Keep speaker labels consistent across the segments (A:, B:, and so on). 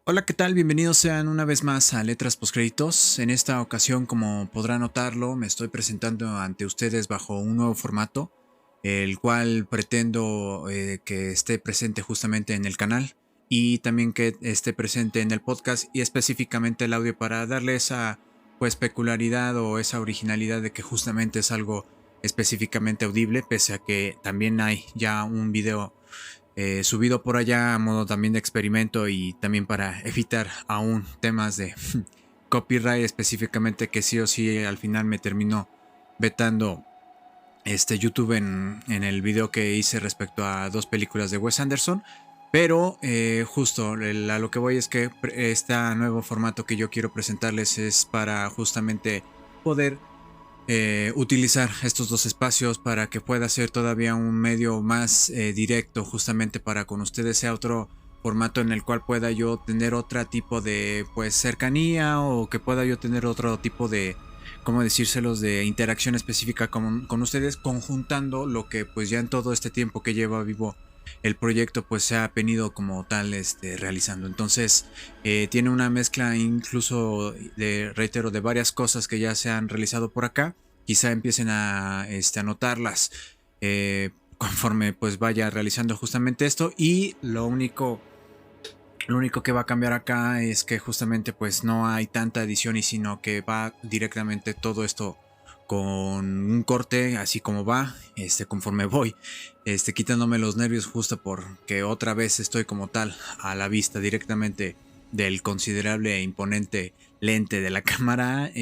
A: Hola, ¿qué tal? Bienvenidos sean una vez más a Letras Postcréditos. En esta ocasión, como podrán notarlo, me estoy presentando ante ustedes bajo un nuevo formato, el cual pretendo que esté presente justamente en el canal y también que esté presente en el podcast y específicamente el audio para darle esa pues peculiaridad o esa originalidad de que justamente es algo específicamente audible, pese a que también hay ya un video subido por allá a modo también de experimento y también para evitar aún temas de copyright específicamente que sí o sí al final me terminó vetando YouTube en el video que hice respecto a dos películas de Wes Anderson. Pero justo a lo que voy es que este nuevo formato que yo quiero presentarles es para justamente poder utilizar estos dos espacios para que pueda ser todavía un medio más directo justamente para con ustedes sea otro formato en el cual pueda yo tener otro tipo de pues cercanía o que pueda yo tener otro tipo de cómo decírselos de interacción específica con ustedes conjuntando lo que pues ya en todo este tiempo que lleva vivo el proyecto pues se ha venido como tal realizando. Entonces tiene una mezcla incluso de, reitero, de varias cosas que ya se han realizado por acá. Quizá empiecen a anotarlas conforme pues vaya realizando justamente esto. Y lo único que va a cambiar acá es que justamente pues no hay tanta edición y sino que va directamente todo esto con un corte así como va, conforme voy, quitándome los nervios justo porque otra vez estoy como tal a la vista directamente del considerable e imponente lente de la cámara,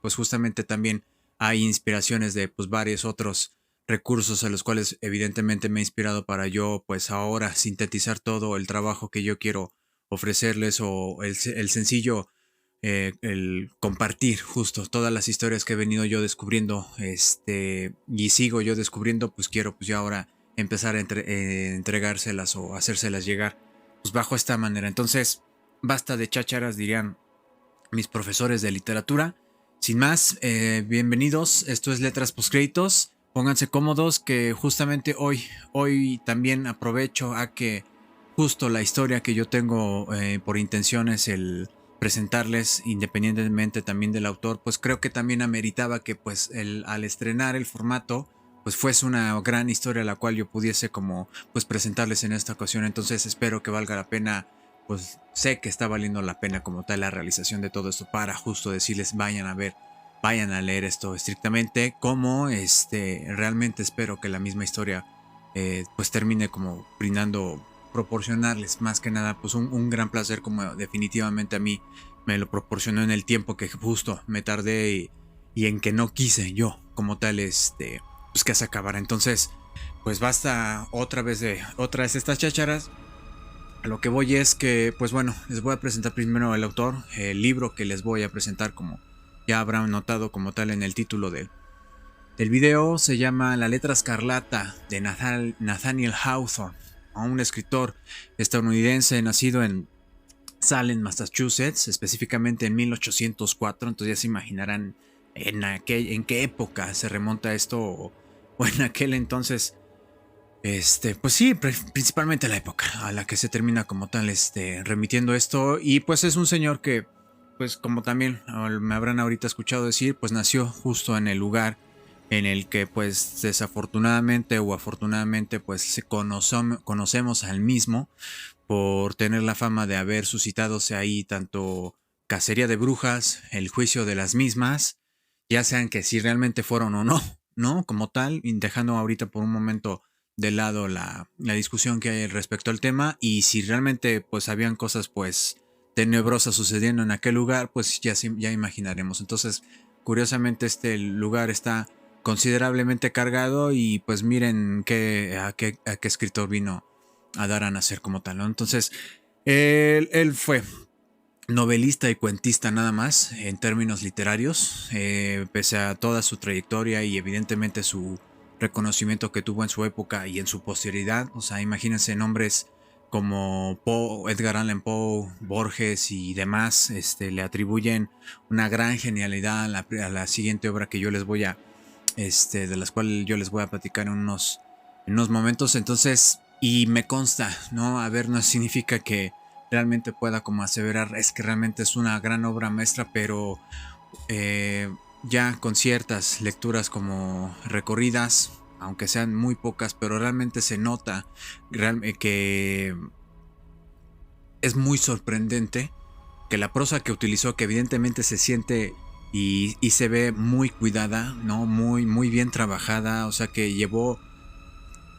A: pues justamente también hay inspiraciones de pues varios otros recursos a los cuales evidentemente me he inspirado para yo pues ahora sintetizar todo el trabajo que yo quiero ofrecerles o el sencillo el compartir justo todas las historias que he venido yo descubriendo y sigo yo descubriendo pues quiero pues ya ahora empezar a entregárselas o hacérselas llegar pues bajo esta manera. Entonces basta de chácharas, dirían mis profesores de literatura. Sin más, bienvenidos. Esto es Letras Postcréditos. Pónganse cómodos que justamente hoy también aprovecho a que justo la historia que yo tengo por intención es el presentarles independientemente también del autor, pues creo que también ameritaba que pues al estrenar el formato pues fuese una gran historia la cual yo pudiese como pues presentarles en esta ocasión. Entonces espero que valga la pena, pues sé que está valiendo la pena como tal la realización de todo esto para justo decirles vayan a ver, vayan a leer esto estrictamente, como realmente espero que la misma historia pues termine como brindando, proporcionarles más que nada pues un gran placer como definitivamente a mí me lo proporcionó en el tiempo que justo me tardé y en que no quise yo como tal pues que se acabara. Entonces pues basta otra vez estas chácharas. A lo que voy es que, pues bueno, les voy a presentar primero el autor, el libro que les voy a presentar, como ya habrán notado como tal en el título del video, se llama La letra escarlata de Nathaniel Hawthorne, un escritor estadounidense nacido en Salem, Massachusetts, específicamente en 1804. Entonces ya se imaginarán en qué época se remonta esto o en aquel entonces pues sí, principalmente la época a la que se termina como tal, remitiendo esto. Y pues es un señor que, pues como también me habrán ahorita escuchado decir, pues nació justo en el lugar en el que, pues desafortunadamente o afortunadamente, pues conocemos al mismo por tener la fama de haber suscitado ahí tanto cacería de brujas, el juicio de las mismas, ya sean que si realmente fueron o no, ¿no? Como tal, y dejando ahorita por un momento de lado la discusión que hay respecto al tema y si realmente pues habían cosas pues tenebrosas sucediendo en aquel lugar, pues ya imaginaremos. Entonces, curiosamente este lugar está considerablemente cargado y pues miren a qué escritor vino a dar a nacer como tal, ¿no? Entonces, él fue novelista y cuentista nada más en términos literarios, pese a toda su trayectoria y evidentemente su reconocimiento que tuvo en su época y en su posteridad. O sea, imagínense nombres como Poe, Edgar Allan Poe, Borges y demás, le atribuyen una gran genialidad a la siguiente obra que yo les voy a, de las cuales yo les voy a platicar en unos momentos. Entonces, y me consta, ¿no? A ver, no significa que realmente pueda como aseverar es que realmente es una gran obra maestra, pero ya con ciertas lecturas como recorridas, aunque sean muy pocas, pero realmente se nota que es muy sorprendente que la prosa que utilizó, que evidentemente se siente y se ve muy cuidada, ¿no? Muy, muy bien trabajada, o sea que llevó,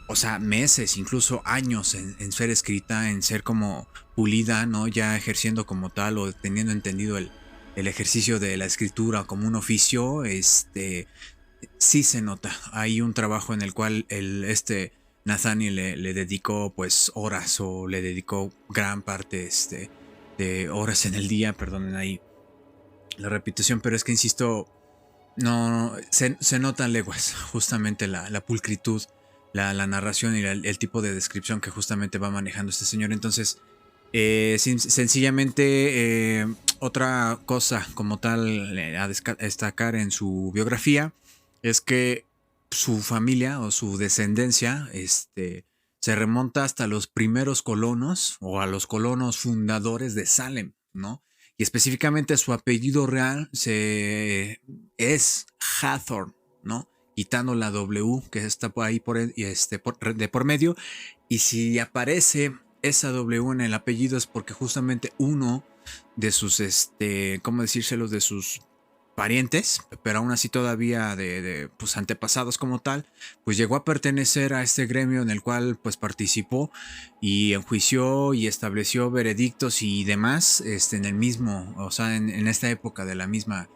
A: o sea, meses, incluso años en ser escrita, en ser como pulida, ¿no? Ya ejerciendo como tal o teniendo entendido el ejercicio de la escritura como un oficio, sí se nota. Hay un trabajo en el cual Nathaniel le dedicó pues horas o le dedicó gran parte de horas en el día, perdonen ahí la repetición, pero es que insisto, no se notan leguas justamente la pulcritud, la narración y el tipo de descripción que justamente va manejando este señor. Entonces, sencillamente, otra cosa como tal a destacar en su biografía es que su familia o su descendencia se remonta hasta los primeros colonos o a los colonos fundadores de Salem, ¿no? Y específicamente su apellido real es Hathorne, ¿no? Quitando la W que está por ahí de por medio. Y si aparece esa W en el apellido es porque justamente uno de sus, ¿cómo decírselos? De sus parientes, pero aún así todavía de pues, antepasados como tal, pues llegó a pertenecer a este gremio en el cual pues participó y enjuició y estableció veredictos y demás en el mismo, o sea, en esta época de la misma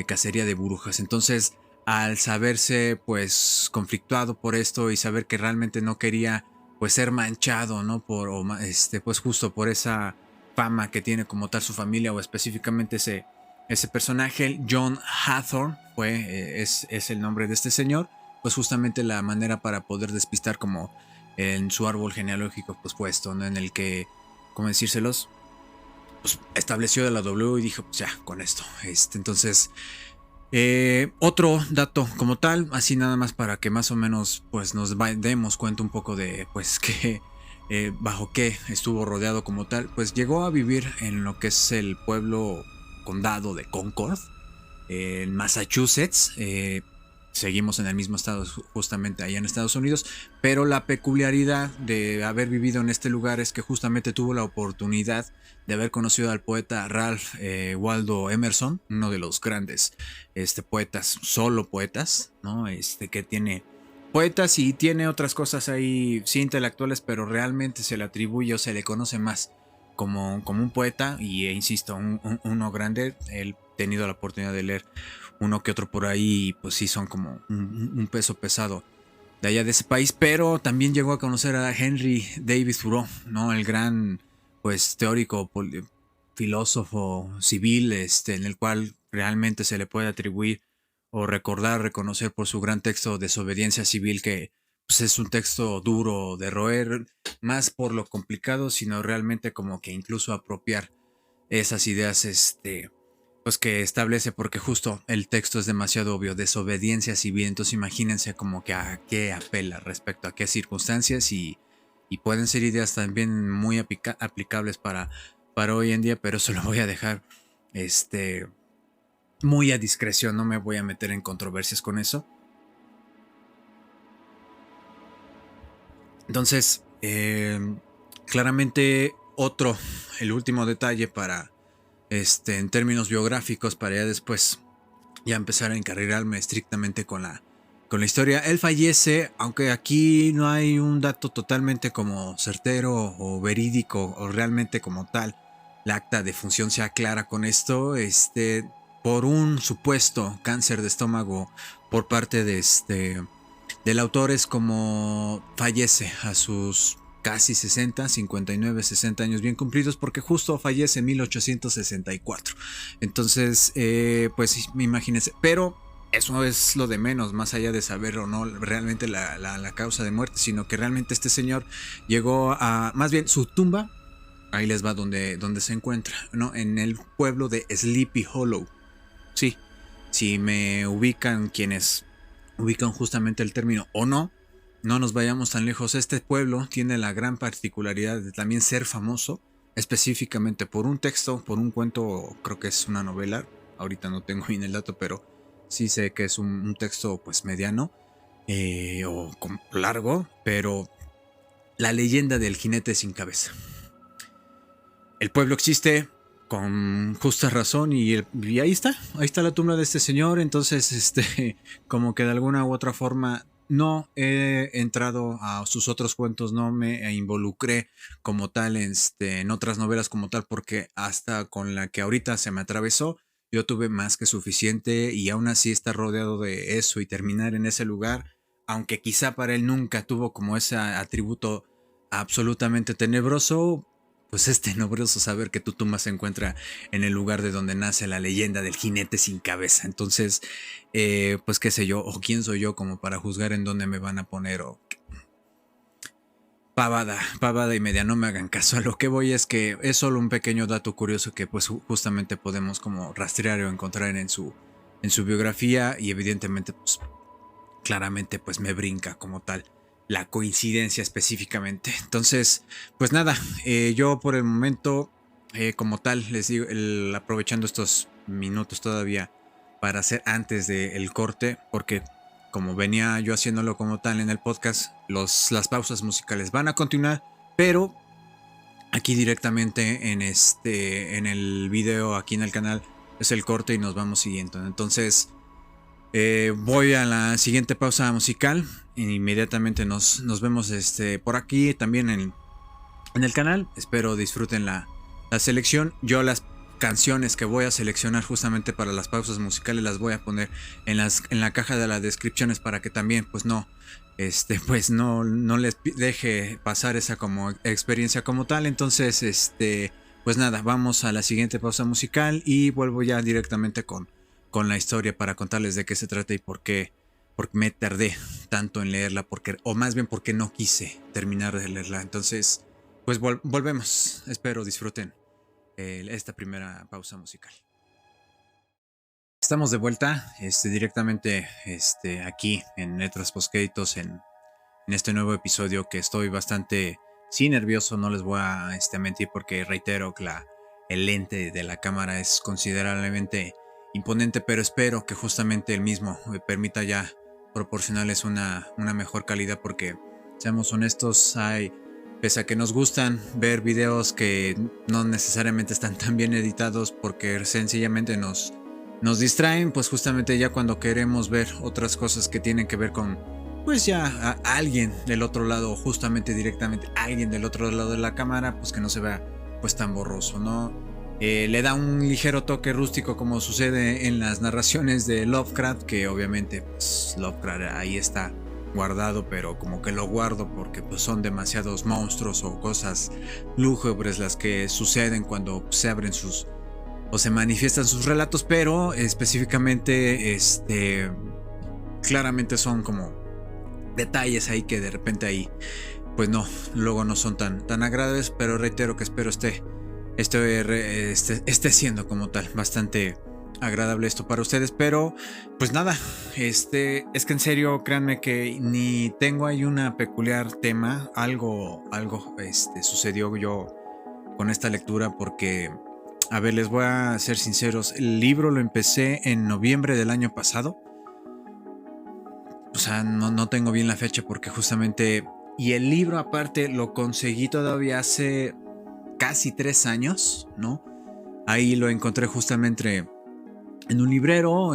A: cacería de brujas. Entonces, al saberse pues conflictuado por esto y saber que realmente no quería pues ser manchado, ¿no? Pues justo por esa fama que tiene como tal su familia o específicamente ese personaje, John Hathorne, es el nombre de este señor, pues justamente la manera para poder despistar como en su árbol genealógico pues puesto, ¿no? En el que, ¿cómo decírselos? Pues estableció de la W y dijo, pues ya, con esto. Entonces, otro dato como tal, así nada más para que más o menos pues nos demos cuenta un poco de pues que bajo qué estuvo rodeado como tal, pues llegó a vivir en lo que es el pueblo condado de Concord, en Massachusetts. Seguimos en el mismo estado, justamente allá en Estados Unidos, pero la peculiaridad de haber vivido en este lugar es que justamente tuvo la oportunidad de haber conocido al poeta Ralph Waldo Emerson, uno de los grandes poetas, solo poetas, ¿no? Que tiene poetas y tiene otras cosas ahí, sí, intelectuales, pero realmente se le atribuye o se le conoce más como un poeta y, insisto, uno grande. Él tenido la oportunidad de leer uno que otro por ahí, pues sí son como un peso pesado de allá de ese país, pero también llegó a conocer a Henry David Thoreau, ¿no? El gran, pues, teórico, filósofo civil, en el cual realmente se le puede atribuir o recordar, reconocer por su gran texto Desobediencia Civil, que pues, es un texto duro de roer, más por lo complicado, sino realmente como que incluso apropiar esas ideas, pues que establece, porque justo el texto es demasiado obvio, desobediencia civil. Entonces imagínense como que a qué apela, respecto a qué circunstancias, y pueden ser ideas también muy aplicables para hoy en día, pero eso lo voy a dejar muy a discreción, no me voy a meter en controversias con eso. Entonces, claramente el último detalle para en términos biográficos, para ya después ya empezar a encarrilarme estrictamente con la historia. Él fallece, aunque aquí no hay un dato totalmente como certero o verídico o realmente como tal la acta de función sea clara con esto, por un supuesto cáncer de estómago por parte del autor. Es como fallece a sus casi 60, 59, 60 años bien cumplidos, porque justo fallece en 1864. Entonces, pues imagínense, pero eso es lo de menos, más allá de saber o no realmente la causa de muerte, sino que realmente este señor llegó a, más bien su tumba, ahí les va donde se encuentra, ¿no? En el pueblo de Sleepy Hollow. Sí, si me ubican quienes ubican justamente el término o no, no nos vayamos tan lejos. Este pueblo tiene la gran particularidad de también ser famoso, específicamente por un texto, por un cuento, creo que es una novela, ahorita no tengo bien el dato, pero sí sé que es un texto pues mediano largo, pero la leyenda del jinete sin cabeza. El pueblo existe con justa razón y ahí está la tumba de este señor. Entonces, como que de alguna u otra forma no he entrado a sus otros cuentos, no me involucré como tal en otras novelas como tal, porque hasta con la que ahorita se me atravesó, yo tuve más que suficiente y aún así estar rodeado de eso y terminar en ese lugar, aunque quizá para él nunca tuvo como ese atributo absolutamente tenebroso, pues es tenebroso saber que tu tumba se encuentra en el lugar de donde nace la leyenda del jinete sin cabeza. Entonces, pues qué sé yo, o quién soy yo como para juzgar en dónde me van a poner, o pavada y media, no me hagan caso. A lo que voy es que es solo un pequeño dato curioso que pues justamente podemos como rastrear o encontrar en su biografía, y evidentemente pues claramente pues me brinca como tal la coincidencia específicamente. Entonces, pues nada, yo por el momento, como tal, les digo, aprovechando estos minutos todavía para hacer antes del corte, porque como venía yo haciéndolo como tal en el podcast, las pausas musicales van a continuar, pero aquí directamente en el video, aquí en el canal, es el corte y nos vamos siguiendo. Entonces, voy a la siguiente pausa musical. Inmediatamente nos vemos por aquí también en el canal. Espero disfruten la selección. Yo las canciones que voy a seleccionar justamente para las pausas musicales las voy a poner en la caja de las descripciones, para que también pues no les deje pasar esa como experiencia como tal. Entonces pues nada, vamos a la siguiente pausa musical y vuelvo ya directamente con la historia para contarles de qué se trata y por qué me tardé tanto en leerla, o más bien porque no quise terminar de leerla. Entonces, pues volvemos. Espero disfruten esta primera pausa musical. Estamos de vuelta directamente aquí en Letras Postcréditos en este nuevo episodio, que estoy bastante nervioso, no les voy a mentir, porque reitero que el lente de la cámara es considerablemente imponente, pero espero que justamente el mismo me permita ya proporcionarles una mejor calidad, porque seamos honestos, pese a que nos gustan ver videos que no necesariamente están tan bien editados porque sencillamente nos distraen, pues justamente ya cuando queremos ver otras cosas que tienen que ver con pues ya a alguien del otro lado, justamente directamente alguien del otro lado de la cámara, pues que no se vea pues tan borroso, ¿no? Le da un ligero toque rústico, como sucede en las narraciones de Lovecraft, que obviamente pues, Lovecraft ahí está guardado, pero como que lo guardo porque pues son demasiados monstruos o cosas lúgubres las que suceden cuando se abren o se manifiestan sus relatos, pero específicamente claramente son como detalles ahí que de repente ahí pues no, luego no son tan agradables, pero reitero que espero esté siendo como tal bastante agradable esto para ustedes. Pero pues nada, es que en serio, créanme que ni tengo ahí una peculiar tema, algo sucedió yo con esta lectura, porque a ver, les voy a ser sinceros, el libro lo empecé en noviembre del año pasado. O sea, no tengo bien la fecha, porque justamente, y el libro aparte lo conseguí todavía hace casi 3 años, ¿no? Ahí lo encontré justamente en un librero,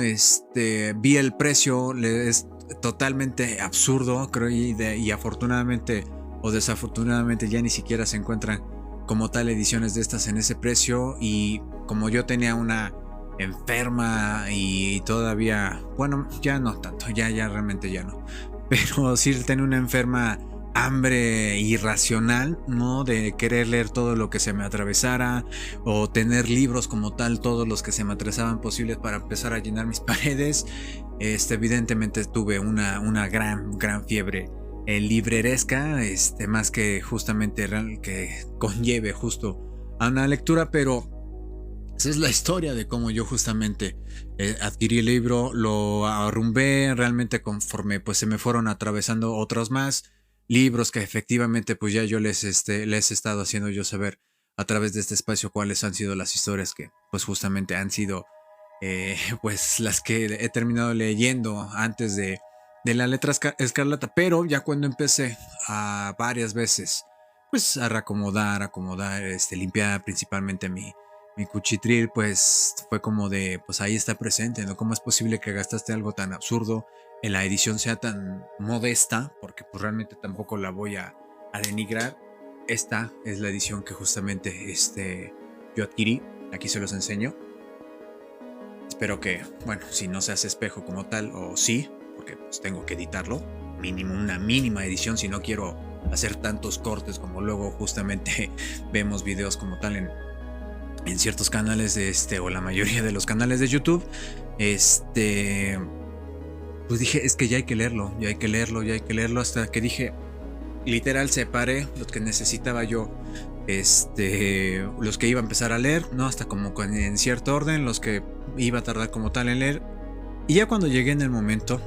A: vi el precio, es totalmente absurdo, creo, y afortunadamente o desafortunadamente ya ni siquiera se encuentran como tal ediciones de estas en ese precio. Y como yo tenía una enferma y todavía, bueno, ya no tanto, ya realmente ya no, pero sí tenía una enferma hambre irracional, ¿no? De querer leer todo lo que se me atravesara, o tener libros como tal, todos los que se me atravesaban posibles, para empezar a llenar mis paredes. Evidentemente tuve una gran fiebre libreresca, más que justamente que conlleve justo a una lectura. Pero esa es la historia de cómo yo justamente adquirí el libro, lo arrumbé realmente conforme pues se me fueron atravesando otros más libros que efectivamente pues ya yo les he estado haciendo yo saber a través de este espacio cuáles han sido las historias que pues justamente han sido pues las que he terminado leyendo antes de la letra escarlata, pero ya cuando empecé a varias veces pues a reacomodar, limpiar principalmente mi cuchitril, pues fue como de, pues ahí está presente, ¿no? ¿Cómo es posible que gastaste algo tan absurdo, en la edición sea tan modesta? Porque pues realmente tampoco la voy a denigrar. Esta es la edición que justamente yo adquirí, aquí se los enseño. Espero que, bueno, si no se hace espejo como tal, o sí, porque pues tengo que editarlo, mínimo, una mínima edición, si no quiero hacer tantos cortes como luego justamente vemos videos como tal en ciertos canales o la mayoría de los canales de YouTube. Pues dije, es que ya hay que leerlo, ya hay que leerlo, ya hay que leerlo, hasta que dije, literal separé lo que necesitaba yo, los que iba a empezar a leer, ¿no? Hasta como en cierto orden, los que iba a tardar como tal en leer. Y ya cuando llegué en el momento,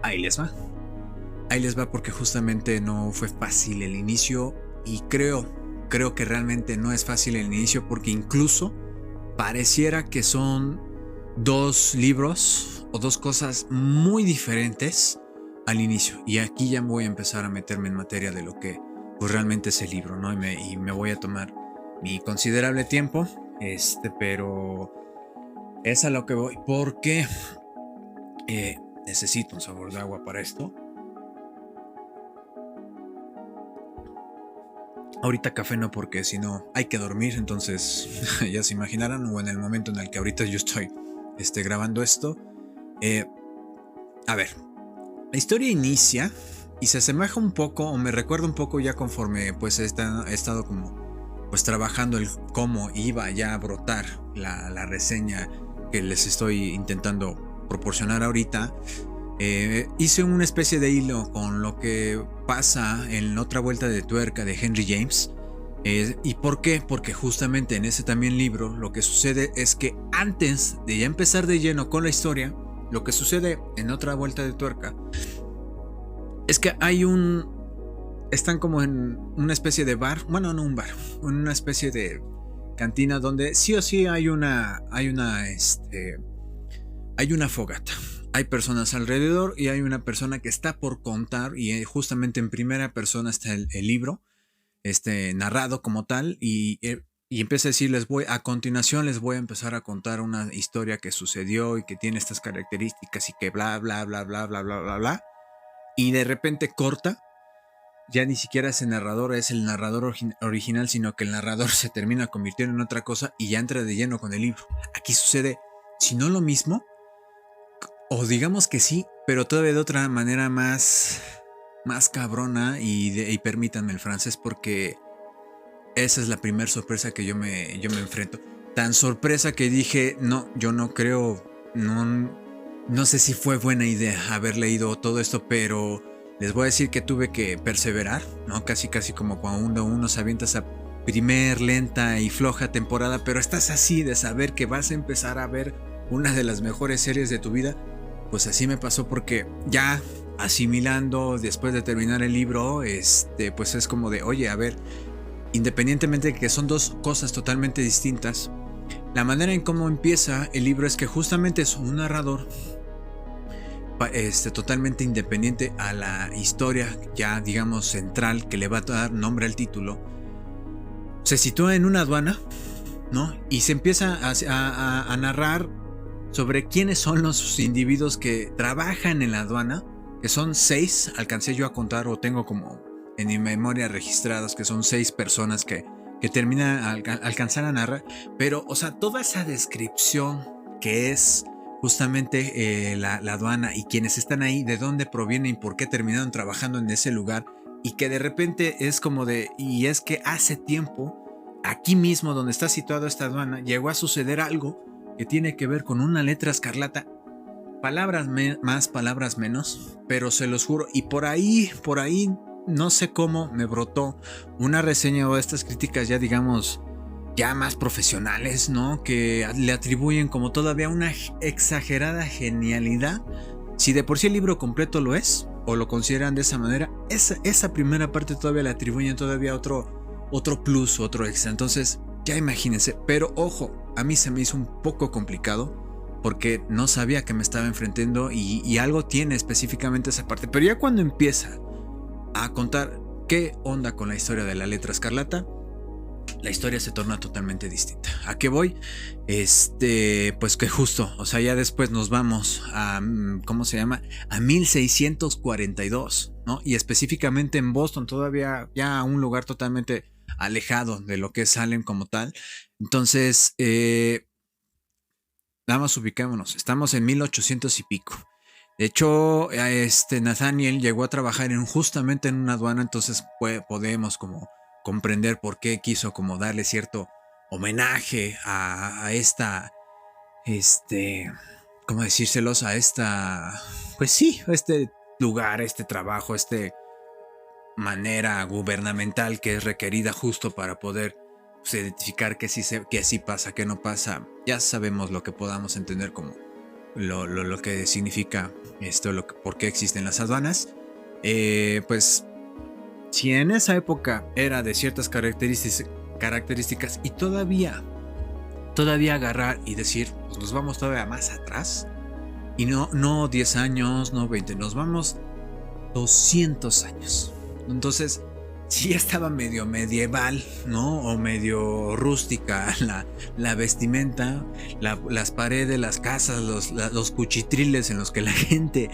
A: ahí les va. Ahí les va, porque justamente no fue fácil el inicio. Y creo que realmente no es fácil el inicio, porque incluso pareciera que son dos libros o dos cosas muy diferentes al inicio. Y aquí ya voy a empezar a meterme en materia de lo que pues realmente es el libro, ¿no? Y me voy a tomar mi considerable tiempo, pero es a lo que voy, porque necesito un sabor de agua para esto. Ahorita café no, porque si no hay que dormir, entonces ya se imaginarán, o en el momento en el que ahorita yo estoy grabando esto. A ver, la historia inicia y se asemeja un poco, o me recuerda un poco ya conforme pues he estado como pues trabajando el cómo iba ya a brotar la reseña que les estoy intentando proporcionar ahorita. Hice una especie de hilo con lo que pasa en otra vuelta de tuerca de Henry James. ¿Y por qué? Porque justamente en ese también libro lo que sucede es que antes de ya empezar de lleno con la historia, lo que sucede en otra vuelta de tuerca es que están como en una especie de bar, bueno, no un bar, una especie de cantina donde sí o sí hay una fogata. Hay personas alrededor y hay una persona que está por contar, y justamente en primera persona está el libro, narrado como tal, y empieza a decir, a continuación les voy a empezar a contar una historia que sucedió y que tiene estas características y que bla, bla, bla, bla, bla, bla, bla, bla. Y de repente corta, ya ni siquiera ese narrador es el narrador original, sino que el narrador se termina convirtiendo en otra cosa y ya entra de lleno con el libro. Aquí sucede, si no lo mismo, o digamos que sí, pero todavía de otra manera más cabrona, y permítanme el francés, porque esa es la primera sorpresa que yo me enfrento. Tan sorpresa que dije, no, yo no creo, no sé si fue buena idea haber leído todo esto, pero les voy a decir que tuve que perseverar, ¿no? Casi como cuando uno se avienta esa primer lenta y floja temporada, pero estás así de saber que vas a empezar a ver una de las mejores series de tu vida. Pues así me pasó, porque ya asimilando después de terminar el libro, pues es como de, oye, a ver, independientemente de que son dos cosas totalmente distintas, la manera en cómo empieza el libro es que justamente es un narrador totalmente independiente a la historia ya digamos central que le va a dar nombre al título. Se sitúa en una aduana, ¿no? Y se empieza a narrar sobre quiénes son los individuos que trabajan en la aduana, que son 6, alcancé yo a contar, o tengo como en mi memoria registrados que son 6 personas que alcanzan a narrar, pero, o sea, toda esa descripción que es justamente la aduana y quienes están ahí, de dónde provienen y por qué terminaron trabajando en ese lugar, y que de repente es como de, y es que hace tiempo, aquí mismo donde está situada esta aduana, llegó a suceder algo que tiene que ver con una letra escarlata. Palabras más, palabras menos, pero se los juro, y por ahí, no sé cómo me brotó una reseña o estas críticas ya digamos, ya más profesionales, ¿no? Que le atribuyen como todavía una exagerada genialidad. Si de por sí el libro completo lo es, o lo consideran de esa manera, esa primera parte todavía le atribuyen todavía otro plus, otro extra. Entonces, ya imagínense, pero ojo, a mí se me hizo un poco complicado porque no sabía que me estaba enfrentando y algo tiene específicamente esa parte. Pero ya cuando empieza a contar qué onda con la historia de la letra escarlata, la historia se torna totalmente distinta. ¿A qué voy? Pues que justo, o sea, ya después nos vamos a, ¿cómo se llama? A 1642, ¿no? Y específicamente en Boston, todavía ya un lugar totalmente alejado de lo que es Salem como tal. Entonces, nada más ubicémonos, estamos en 1800 y pico. De hecho, Nathaniel llegó a trabajar justamente en una aduana, entonces podemos como comprender por qué quiso como darle cierto homenaje a esta, ¿cómo decírselos? A esta, pues sí, a este lugar, a este trabajo, a esta manera gubernamental que es requerida justo para poder pues, identificar que sí pasa, que no pasa. Ya sabemos lo que podamos entender como lo que significa esto, por qué existen las aduanas. Pues si en esa época era de ciertas características y todavía agarrar y decir, pues nos vamos todavía más atrás y no 10 años, no 20, nos vamos 200 años. Entonces, sí estaba medio medieval, ¿no? O medio rústica la vestimenta, las paredes, las casas, los cuchitriles en los que la gente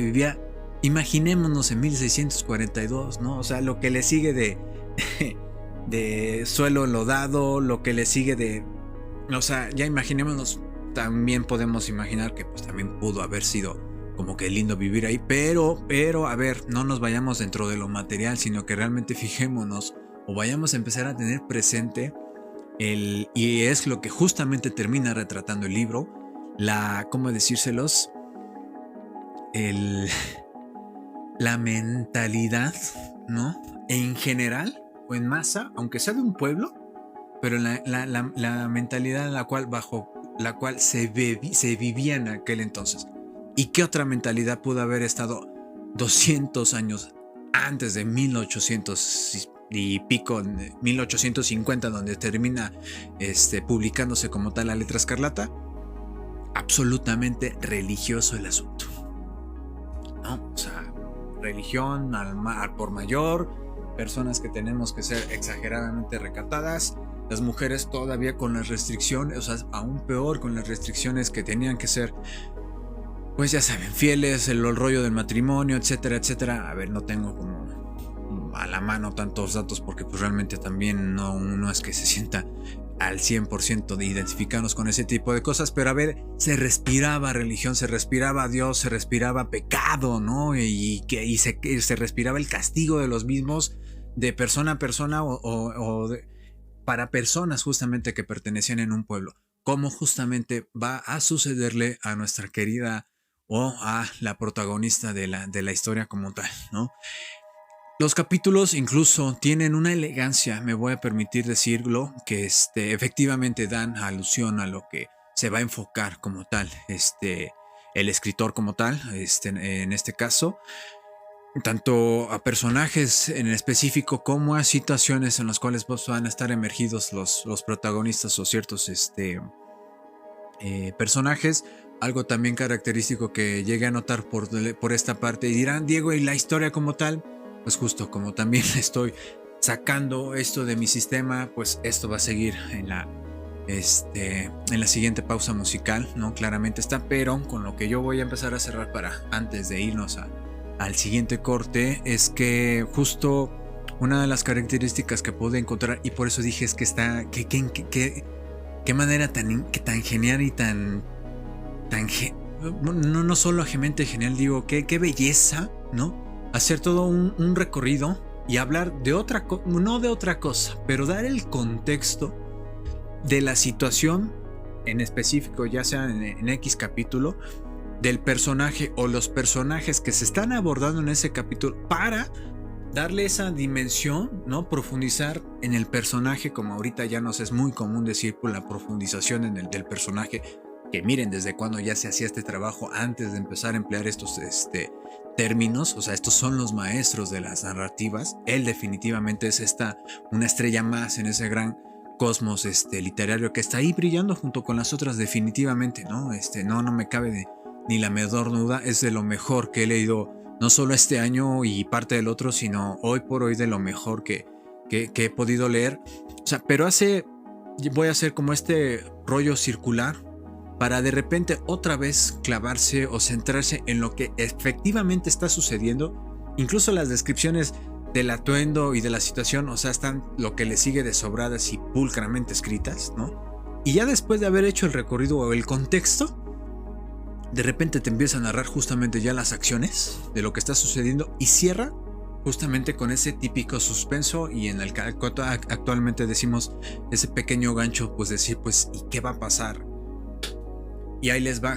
A: vivía. Imaginémonos en 1642, ¿no? O sea, lo que le sigue de suelo enlodado, lo que le sigue de... O sea, ya imaginémonos, también podemos imaginar que pues también pudo haber sido como que lindo vivir ahí, pero a ver, no nos vayamos dentro de lo material, sino que realmente fijémonos o vayamos a empezar a tener presente y es lo que justamente termina retratando el libro, ¿cómo decírselos? La mentalidad, ¿no? En general o en masa, aunque sea de un pueblo, pero la mentalidad bajo la cual se vivía en aquel entonces. ¿Y qué otra mentalidad pudo haber estado 200 años antes de 1800 y pico, 1850, donde termina publicándose como tal la letra escarlata? Absolutamente religioso el asunto, ¿no? O sea, religión al por mayor, personas que tenemos que ser exageradamente recatadas, las mujeres todavía con las restricciones, o sea, aún peor con las restricciones que tenían que ser, pues ya saben, fieles, el rollo del matrimonio, etcétera, etcétera. A ver, no tengo como a la mano tantos datos porque pues realmente también no es que se sienta al 100% de identificarnos con ese tipo de cosas, pero a ver, se respiraba religión, se respiraba Dios, se respiraba pecado, ¿no? Y se respiraba el castigo de los mismos de persona a persona para personas justamente que pertenecían en un pueblo. ¿Cómo justamente va a sucederle a nuestra querida o a la protagonista de la historia como tal, ¿no? Los capítulos incluso tienen una elegancia, me voy a permitir decirlo, que efectivamente dan alusión a lo que se va a enfocar como tal, el escritor como tal, en este caso, tanto a personajes en específico como a situaciones en las cuales van a estar emergidos los protagonistas o ciertos personajes. Algo también característico que llegué a notar por esta parte, y dirán, Diego, ¿y la historia como tal? Pues justo como también estoy sacando esto de mi sistema, pues esto va a seguir en la siguiente pausa musical, ¿no? Claramente está, pero con lo que yo voy a empezar a cerrar para antes de irnos al siguiente corte, es que justo una de las características que pude encontrar, y por eso dije es que está, qué manera tan genial y no solo gemente genial, digo, qué belleza, ¿no? Hacer todo un recorrido y hablar de no de otra cosa, pero dar el contexto de la situación en específico, ya sea en X capítulo, del personaje o los personajes que se están abordando en ese capítulo, para darle esa dimensión, ¿no? Profundizar en el personaje, como ahorita ya nos es muy común decir, por la profundización del personaje, que miren desde cuándo ya se hacía este trabajo antes de empezar a emplear estos términos. O sea, estos son los maestros de las narrativas. Él definitivamente es una estrella más en ese gran cosmos literario que está ahí brillando junto con las otras definitivamente, ¿no? No me cabe ni la menor duda. Es de lo mejor que he leído, no solo este año y parte del otro, sino hoy por hoy de lo mejor que he podido leer. O sea, pero voy a hacer como este rollo circular para de repente otra vez clavarse o centrarse en lo que efectivamente está sucediendo. Incluso las descripciones del atuendo y de la situación, o sea, están lo que le sigue de sobradas y pulcramente escritas, ¿no? Y ya después de haber hecho el recorrido o el contexto, de repente te empieza a narrar justamente ya las acciones de lo que está sucediendo y cierra justamente con ese típico suspenso y en el que actualmente decimos ese pequeño gancho, pues decir, pues, ¿y qué va a pasar? Y ahí les va.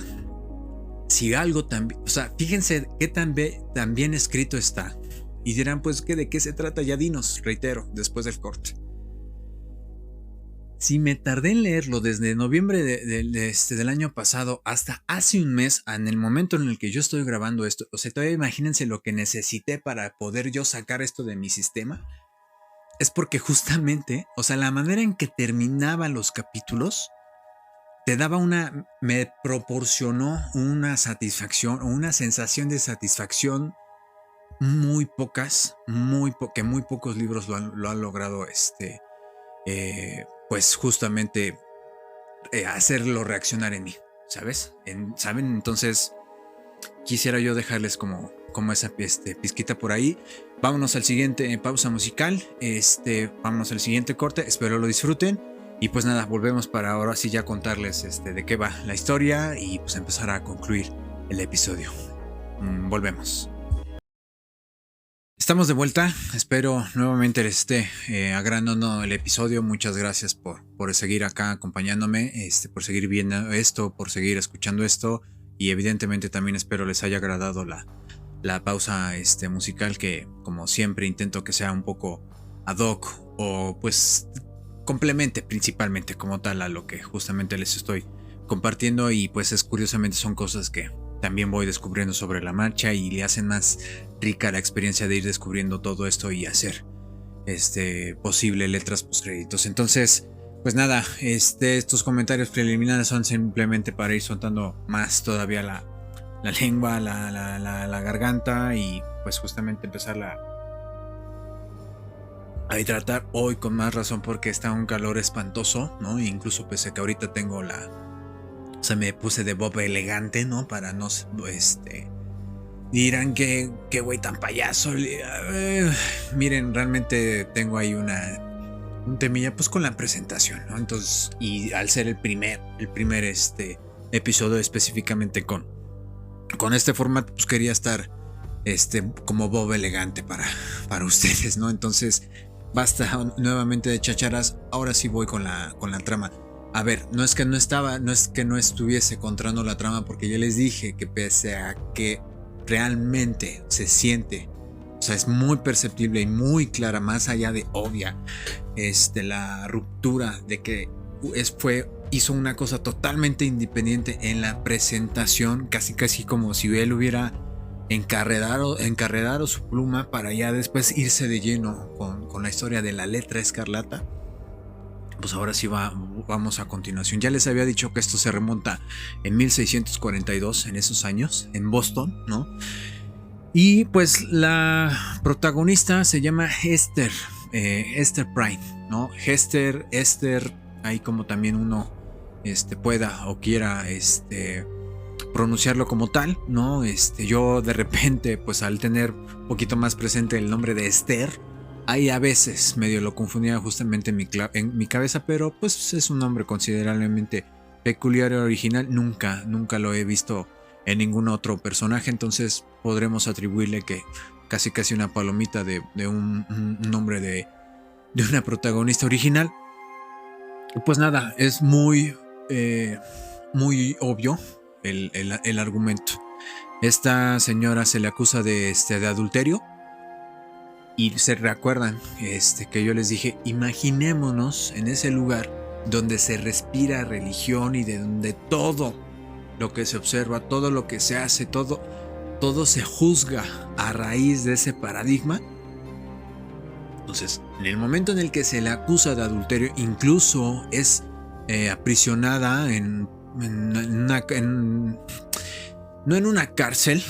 A: Si algo también, o sea, fíjense qué tan bien escrito está. Y dirán, pues, ¿de qué se trata? Ya dinos, reitero, después del corte. Si me tardé en leerlo desde noviembre del año pasado hasta hace un mes, en el momento en el que yo estoy grabando esto, o sea, todavía imagínense lo que necesité para poder yo sacar esto de mi sistema, es porque justamente, o sea, la manera en que terminaban los capítulos me proporcionó una satisfacción o una sensación de satisfacción muy pocas, que muy pocos libros lo han logrado, pues justamente hacerlo reaccionar en mí, ¿sabes? ¿Saben? Entonces quisiera yo dejarles como esa pizquita por ahí. Vámonos al siguiente pausa musical, vámonos al siguiente corte, espero lo disfruten. Y pues nada, volvemos para ahora sí ya contarles de qué va la historia y pues empezar a concluir el episodio. Volvemos. Estamos de vuelta, espero nuevamente les esté agradando el episodio. Muchas gracias por seguir acá acompañándome, por seguir viendo esto, por seguir escuchando esto. Y evidentemente también espero les haya agradado la pausa musical, que como siempre intento que sea un poco ad hoc o pues complemente principalmente como tal a lo que justamente les estoy compartiendo. Y pues curiosamente son cosas que también voy descubriendo sobre la marcha y le hacen más rica la experiencia de ir descubriendo todo esto y hacer posible letras postcréditos. Entonces, pues nada, estos comentarios preliminares son simplemente para ir soltando más todavía la lengua, la garganta y pues justamente empezar a hidratar hoy con más razón porque está un calor espantoso, ¿no? E incluso pese que ahorita tengo o sea, me puse de bob elegante, ¿no? Para no, dirán que güey tan payaso. Miren, realmente tengo ahí un temilla pues con la presentación, ¿no? Entonces, y al ser el primer episodio específicamente con este formato, pues quería estar como bob elegante para ustedes, ¿no? Entonces, basta nuevamente de chacharas, ahora sí voy con la trama. A ver, no es que no estuviese contando la trama, porque ya les dije que pese a que realmente se siente, o sea, es muy perceptible y muy clara, más allá de obvia, la ruptura de que hizo una cosa totalmente independiente en la presentación, casi como si él hubiera encarredado su pluma para ya después irse de lleno con la historia de la letra escarlata. Pues ahora sí vamos a continuación. Ya les había dicho que esto se remonta en 1642, en esos años, en Boston, ¿no? Y pues la protagonista se llama Hester Prynne, ¿no? Esther, ahí como también uno pueda o quiera pronunciarlo como tal, ¿no? Yo de repente, pues al tener un poquito más presente el nombre de Esther, ahí a veces medio lo confundía justamente en mi cabeza, pero pues es un nombre considerablemente peculiar y original. Nunca lo he visto en ningún otro personaje, entonces podremos atribuirle que casi una palomita de un nombre de una protagonista original. Pues nada, es muy obvio el argumento. Esta señora se le acusa de adulterio. Y se recuerdan que yo les dije, imaginémonos en ese lugar donde se respira religión y de donde todo lo que se observa, todo lo que se hace, todo se juzga a raíz de ese paradigma. Entonces, en el momento en el que se le acusa de adulterio, incluso es aprisionada no en una cárcel,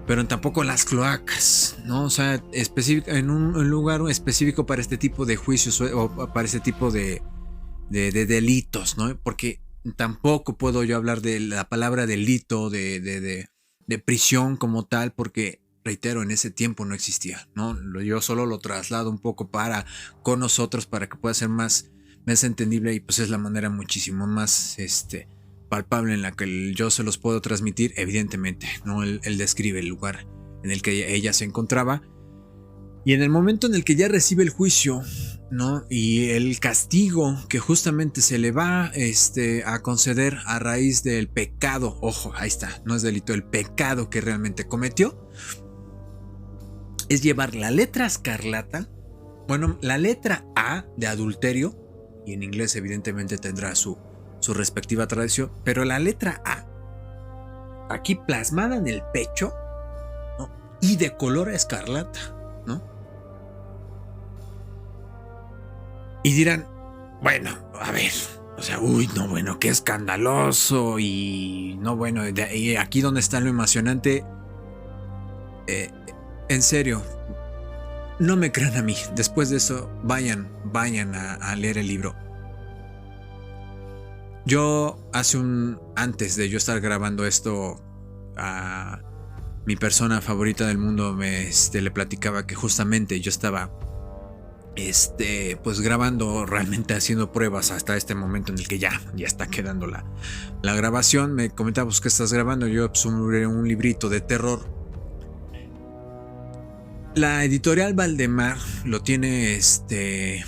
A: pero tampoco en las cloacas, ¿no? O sea, en un lugar específico para este tipo de juicios o para este tipo de delitos, ¿no? Porque tampoco puedo yo hablar de la palabra delito, de prisión como tal, porque, reitero, en ese tiempo no existía, ¿no? Yo solo lo traslado un poco con nosotros para que pueda ser más entendible, y pues es la manera muchísimo más palpable en la que yo se los puedo transmitir. Evidentemente, ¿no? Él describe el lugar en el que ella se encontraba, y en el momento en el que ya recibe el juicio, ¿no? Y el castigo que justamente se le va a conceder a raíz del pecado, ojo, ahí está, no es delito, el pecado que realmente cometió, es llevar la letra escarlata, bueno, la letra A de adulterio, y en inglés evidentemente tendrá su respectiva traducción, pero la letra A, aquí plasmada en el pecho, ¿no? Y de color escarlata, ¿no? Y dirán, bueno, a ver, o sea, uy, no, bueno, qué escandaloso, y no, bueno, y aquí donde está lo emocionante, en serio, no me crean a mí. Después de eso, vayan a leer el libro. Yo antes de yo estar grabando esto, a mi persona favorita del mundo le platicaba que justamente yo estaba pues grabando, realmente haciendo pruebas hasta este momento en el que ya está quedando la grabación. Me comentaba, pues, ¿qué estás grabando? Yo, pues, un librito de terror. La editorial Valdemar lo tiene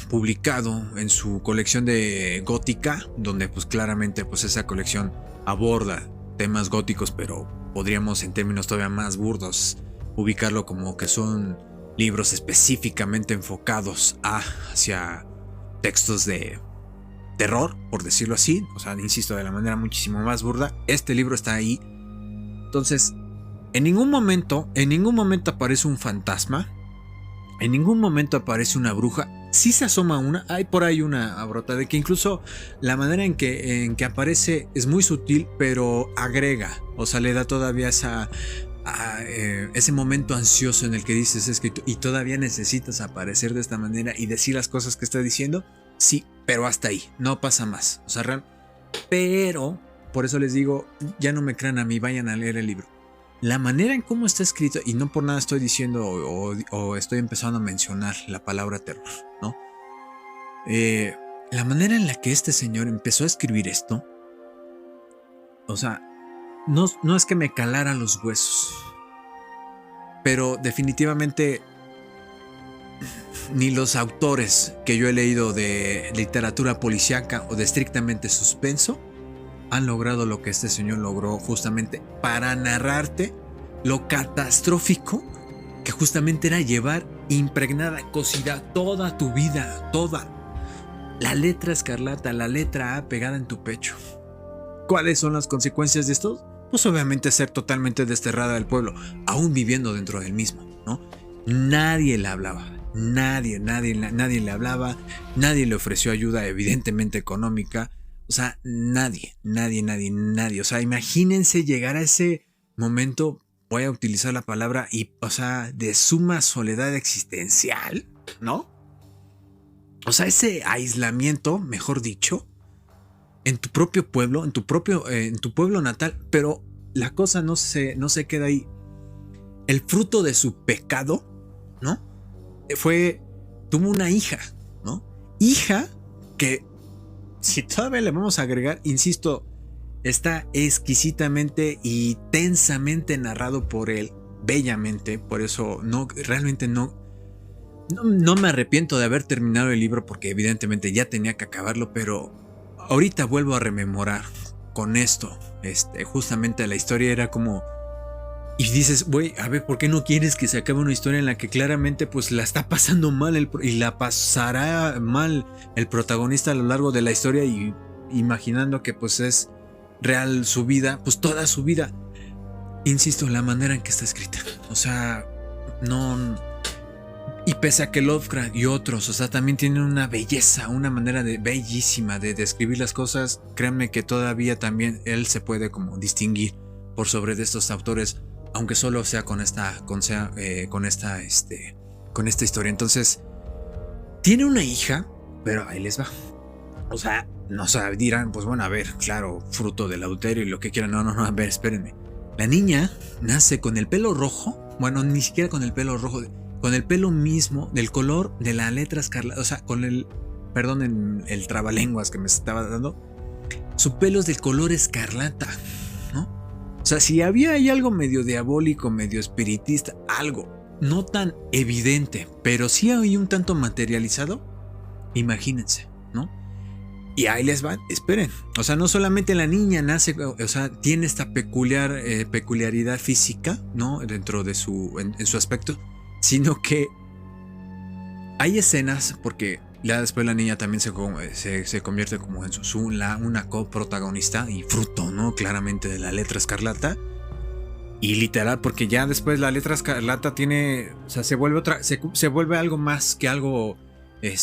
A: publicado en su colección de gótica, donde pues claramente pues esa colección aborda temas góticos, pero podríamos, en términos todavía más burdos, ubicarlo como que son libros específicamente enfocados hacia textos de terror, por decirlo así. O sea, insisto, de la manera muchísimo más burda. Este libro está ahí. Entonces, en ningún momento aparece un fantasma. En ningún momento aparece una bruja. Sí se asoma una. Hay por ahí una brota de que incluso la manera en que aparece es muy sutil, pero agrega. O sea, le da todavía ese momento ansioso en el que dices, es que y todavía necesitas aparecer de esta manera y decir las cosas que está diciendo. Sí, pero hasta ahí. No pasa más. O sea, pero por eso les digo, ya no me crean a mí, vayan a leer el libro. La manera en cómo está escrito, y no por nada estoy diciendo o estoy empezando a mencionar la palabra terror, ¿no? La manera en la que este señor empezó a escribir esto, o sea, no es que me calara los huesos, pero definitivamente ni los autores que yo he leído de literatura policíaca o de estrictamente suspenso han logrado lo que este señor logró, justamente para narrarte lo catastrófico que justamente era llevar impregnada, cosida toda tu vida, toda la letra escarlata, la letra A pegada en tu pecho. ¿Cuáles son las consecuencias de esto? Pues obviamente ser totalmente desterrada del pueblo, aún viviendo dentro del mismo, ¿no? Nadie le hablaba, nadie le hablaba, nadie le ofreció ayuda, evidentemente económica. O sea, nadie. O sea, imagínense llegar a ese momento, voy a utilizar la palabra, o sea, de suma soledad existencial, ¿no? O sea, ese aislamiento, mejor dicho, en tu propio pueblo, en tu pueblo natal, pero la cosa no se queda ahí. El fruto de su pecado, ¿no? Tuvo una hija, ¿no? Hija que, si todavía le vamos a agregar, insisto, está exquisitamente y tensamente narrado por él, bellamente. Por eso realmente no me arrepiento de haber terminado el libro, porque evidentemente ya tenía que acabarlo, pero ahorita vuelvo a rememorar con esto. Justamente la historia era como Y dices, güey, a ver, ¿por qué no quieres que se acabe una historia en la que claramente pues la está pasando mal y la pasará mal el protagonista a lo largo de la historia, y imaginando que pues es real su vida, pues toda su vida? Insisto, la manera en que está escrita, o sea, no... Y pese a que Lovecraft y otros, o sea, también tienen una belleza, una manera bellísima de describir las cosas, créanme que todavía también él se puede como distinguir por sobre de estos autores, aunque solo sea con esta historia. Entonces, tiene una hija, pero ahí les va. O sea, no dirán, pues bueno, a ver, claro, fruto del adulterio y lo que quieran. No, a ver, espérenme. La niña nace con el pelo rojo, bueno, ni siquiera con el pelo rojo, con el pelo mismo, del color de la letra escarlata, o sea, con el, perdonen el trabalenguas que me estaba dando, su pelo es del color escarlata, ¿no? O sea, si había ahí algo medio diabólico, medio espiritista, algo no tan evidente, pero sí hay un tanto materializado, imagínense, ¿no? Y ahí les van, esperen, o sea, no solamente la niña nace, o sea, tiene esta peculiaridad física, ¿no? Dentro de en su aspecto, sino que hay escenas, porque ya después la niña también se convierte como en una coprotagonista y fruto, ¿no? Claramente de la letra escarlata. Y literal, porque ya después la letra escarlata tiene, o sea, se vuelve algo más que algo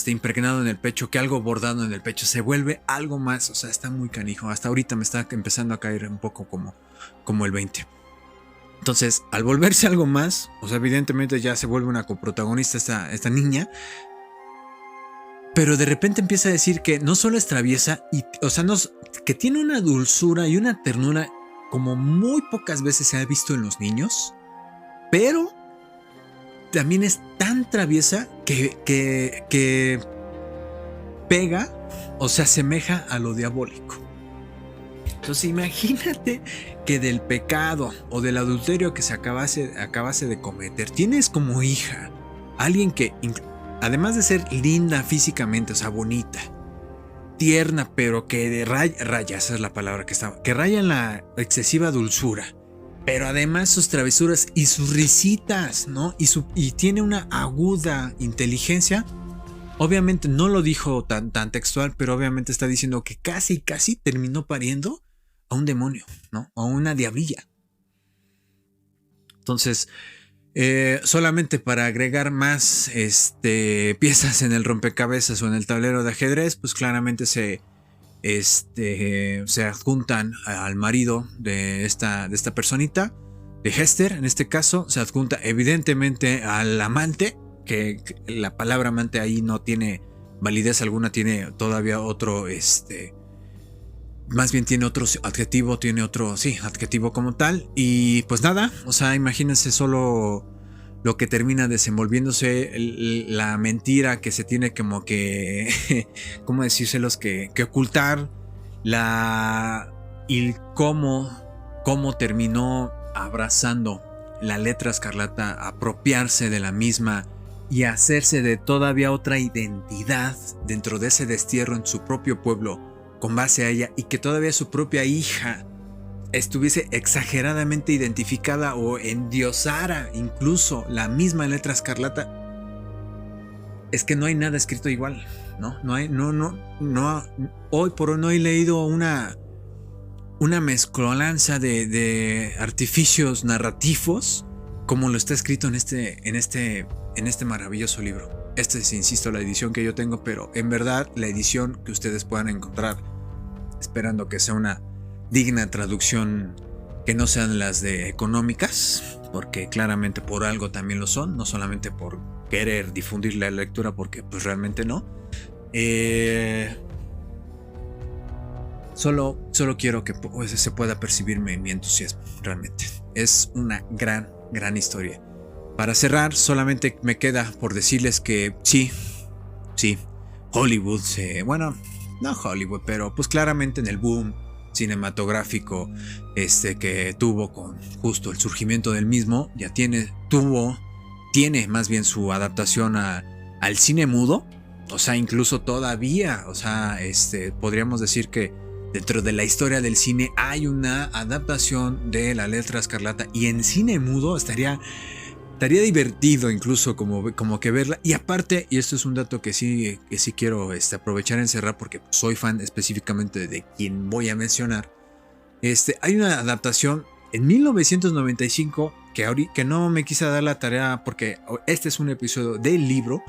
A: impregnado en el pecho, que algo bordado en el pecho, se vuelve algo más, o sea, está muy canijo. Hasta ahorita me está empezando a caer un poco como el 20. Entonces, al volverse algo más, o sea, evidentemente ya se vuelve una coprotagonista esta niña, pero de repente empieza a decir que no solo es traviesa, o sea, que tiene una dulzura y una ternura como muy pocas veces se ha visto en los niños, pero también es tan traviesa que pega o se asemeja a lo diabólico. Entonces imagínate que del pecado o del adulterio que se acabase de cometer, tienes como hija alguien que, además de ser linda físicamente, o sea, bonita, tierna, pero que raya, esa es la palabra que raya en la excesiva dulzura, pero además sus travesuras y sus risitas, ¿no? Y tiene una aguda inteligencia. Obviamente no lo dijo tan textual, pero obviamente está diciendo que casi terminó pariendo a un demonio, ¿no? A una diablilla. Entonces, solamente para agregar más piezas en el rompecabezas o en el tablero de ajedrez, pues claramente se adjuntan al marido de esta personita, de Hester, en este caso, se adjunta evidentemente al amante, que la palabra amante ahí no tiene validez alguna, tiene todavía otro, más bien tiene otro adjetivo, adjetivo como tal. Y pues nada, o sea, imagínense solo lo que termina desenvolviéndose, la mentira que se tiene como que, ¿cómo decírselos? Que ocultar, y cómo terminó abrazando la letra escarlata, apropiarse de la misma y hacerse de todavía otra identidad dentro de ese destierro en su propio pueblo con base a ella, y que todavía su propia hija estuviese exageradamente identificada o endiosara incluso la misma letra escarlata. Es que no hay nada escrito igual, ¿no? Hoy por hoy no he leído una mezcolanza de artificios narrativos como lo está escrito en este maravilloso libro. Esta es, insisto, la edición que yo tengo, pero en verdad la edición que ustedes puedan encontrar, esperando que sea una digna traducción, que no sean las de económicas, porque claramente por algo también lo son, no solamente por querer difundir la lectura, porque pues realmente no. Solo quiero que pues, se pueda percibir mi entusiasmo. Realmente es una gran historia. Para cerrar, solamente me queda por decirles que sí, Hollywood, bueno, no Hollywood, pero pues claramente en el boom cinematográfico que tuvo con justo el surgimiento del mismo, ya tiene más bien su adaptación al cine mudo. O sea, incluso todavía, o sea, podríamos decir que dentro de la historia del cine hay una adaptación de La Letra Escarlata, y en cine mudo estaría divertido incluso como que verla. Y aparte, y esto es un dato que sí quiero aprovechar en cerrar, porque soy fan específicamente de quien voy a mencionar. Hay una adaptación en 1995 que no me quise dar la tarea, porque este es un episodio del libro,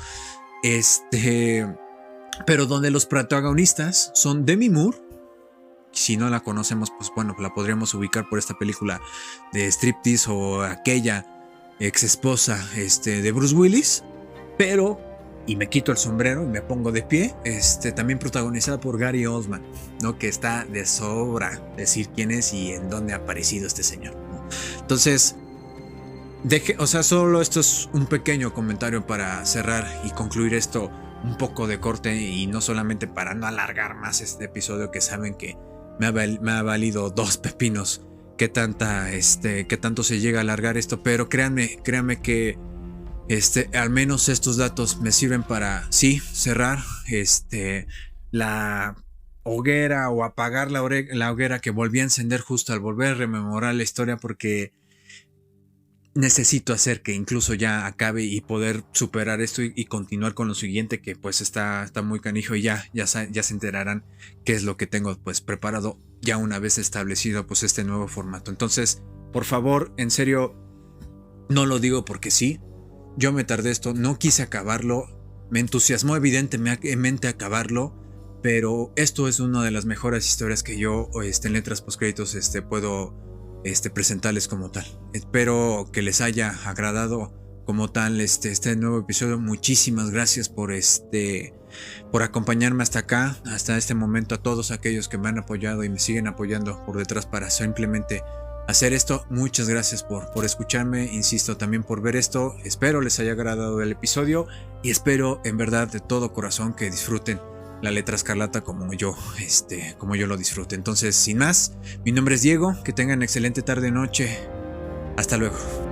A: pero donde los protagonistas son Demi Moore. Si no la conocemos, pues bueno, la podríamos ubicar por esta película de Striptease o aquella ex esposa de Bruce Willis. Pero, y me quito el sombrero y me pongo de pie, también protagonizada por Gary Oldman, ¿no? Que está de sobra decir quién es y en dónde ha aparecido este señor, ¿no? Entonces, solo esto es un pequeño comentario para cerrar y concluir esto, un poco de corte, y no solamente para no alargar más este episodio, que saben que me ha valido 2 pepinos qué tanto se llega a alargar esto, pero créanme que al menos estos datos me sirven para cerrar la hoguera, o apagar la hoguera que volví a encender justo al volver a rememorar la historia, porque necesito hacer que incluso ya acabe y poder superar esto y continuar con lo siguiente, que pues está muy canijo, y ya se enterarán qué es lo que tengo pues preparado ya una vez establecido pues este nuevo formato. Entonces, por favor, en serio, no lo digo porque sí, yo me tardé esto, no quise acabarlo, me entusiasmó evidentemente acabarlo, pero esto es una de las mejores historias que yo en Letras Postcréditos puedo presentarles como tal. Espero que les haya agradado como tal este nuevo episodio. Muchísimas gracias por acompañarme hasta acá, hasta este momento. A todos aquellos que me han apoyado y me siguen apoyando por detrás para simplemente hacer esto, muchas gracias por escucharme, insisto, también por ver esto. Espero les haya agradado el episodio, y espero en verdad de todo corazón que disfruten La Letra Escarlata como yo lo disfrute. Entonces, sin más, mi nombre es Diego, que tengan excelente tarde noche, hasta luego.